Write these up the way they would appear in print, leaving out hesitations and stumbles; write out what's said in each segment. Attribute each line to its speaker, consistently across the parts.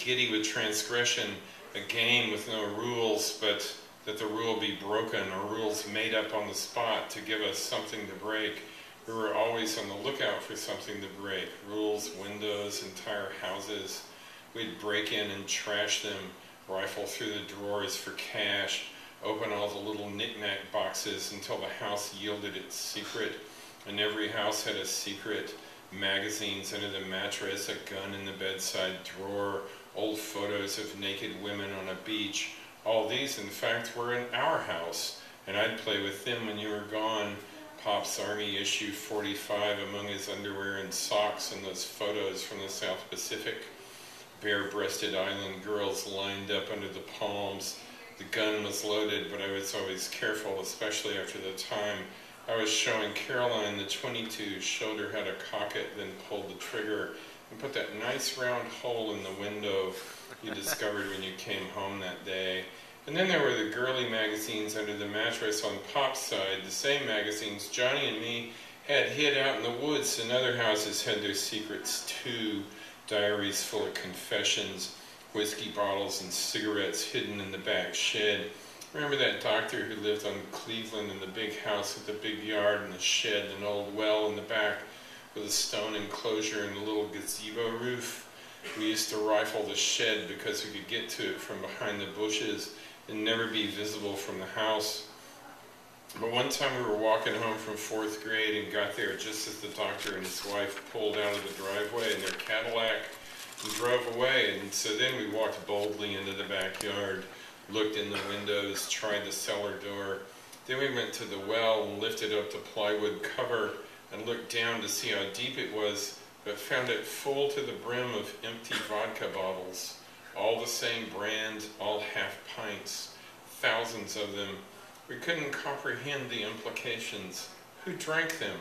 Speaker 1: giddy with transgression, a game with no rules, but that the rule be broken, or rules made up on the spot to give us something to break. We were always on the lookout for something to break. Rules, windows, entire houses. We'd break in and trash them, rifle through the drawers for cash, open all the little knick-knack boxes until the house yielded its secret. And every house had a secret. Magazines under the mattress, a gun in the bedside drawer, old photos of naked women on a beach. All these, in fact, were in our house, and I'd play with them when you were gone. Pop's Army issue 45 among his underwear and socks, and those photos from the South Pacific. Bare-breasted island girls lined up under the palms. The gun was loaded, but I was always careful, especially after the time I was showing Caroline the 22, showed her how to cock it, then pulled the trigger, and put that nice round hole in the window you discovered when you came home that day. And then there were the girly magazines under the mattress on Pop's side, the same magazines Johnny and me had hid out in the woods, and other houses had their secrets too. Diaries full of confessions, whiskey bottles and cigarettes hidden in the back shed. Remember that doctor who lived on Cleveland in the big house with the big yard and the shed and an old well in the back with a stone enclosure and a little gazebo roof? We used to rifle the shed because we could get to it from behind the bushes and never be visible from the house. But one time we were walking home from 4th grade and got there just as the doctor and his wife pulled out of the driveway in their Cadillac and drove away. And so then we walked boldly into the backyard, looked in the windows, tried the cellar door. Then we went to the well and lifted up the plywood cover and looked down to see how deep it was, but found it full to the brim of empty vodka bottles. All the same brand, all half pints, thousands of them. We couldn't comprehend the implications. Who drank them?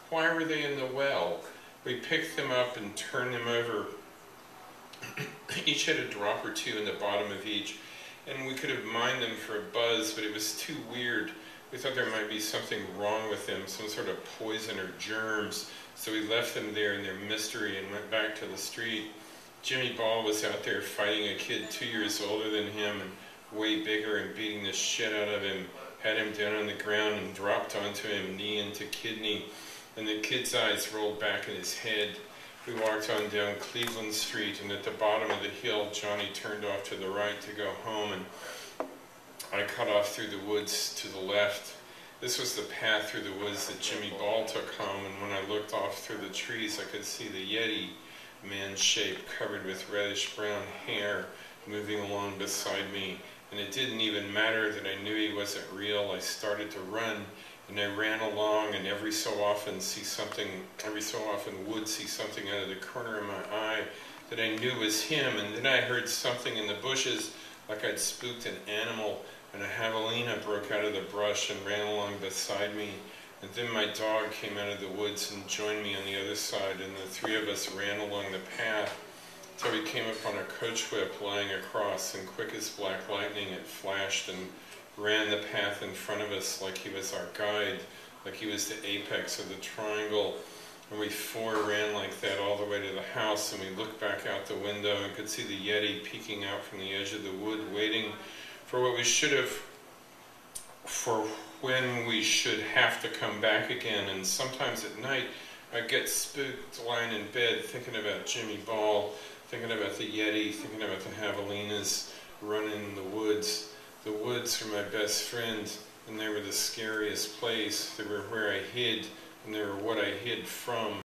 Speaker 1: Why were they in the well? We picked them up and turned them over. Each had a drop or two in the bottom of each, and we could have mined them for a buzz, but it was too weird. We thought there might be something wrong with them, some sort of poison or germs, so we left them there in their mystery and went back to the street. Jimmy Ball was out there fighting a kid 2 years older than him and way bigger and beating the shit out of him, had him down on the ground and dropped onto him, knee into kidney, and the kid's eyes rolled back in his head. We walked on down Cleveland Street, and at the bottom of the hill, Johnny turned off to the right to go home, and I cut off through the woods to the left. This was the path through the woods that Jimmy Ball took home, and when I looked off through the trees, I could see the Yeti, man's shape covered with reddish-brown hair, moving along beside me. And it didn't even matter that I knew he wasn't real. I started to run, and I ran along, and every so often would see something out of the corner of my eye that I knew was him, and then I heard something in the bushes like I'd spooked an animal, and a javelina broke out of the brush and ran along beside me. And then my dog came out of the woods and joined me on the other side, and the three of us ran along the path till we came upon a coach whip lying across, and quick as black lightning it flashed and ran the path in front of us like he was our guide, like he was the apex of the triangle. And we four ran like that all the way to the house, and we looked back out the window and could see the Yeti peeking out from the edge of the wood, waiting for what we should have, for when we should have to come back again. And sometimes at night I'd get spooked lying in bed thinking about Jimmy Ball, thinking about the Yeti, thinking about the javelinas running in the woods. The woods were my best friend, and they were the scariest place. They were where I hid, and they were what I hid from.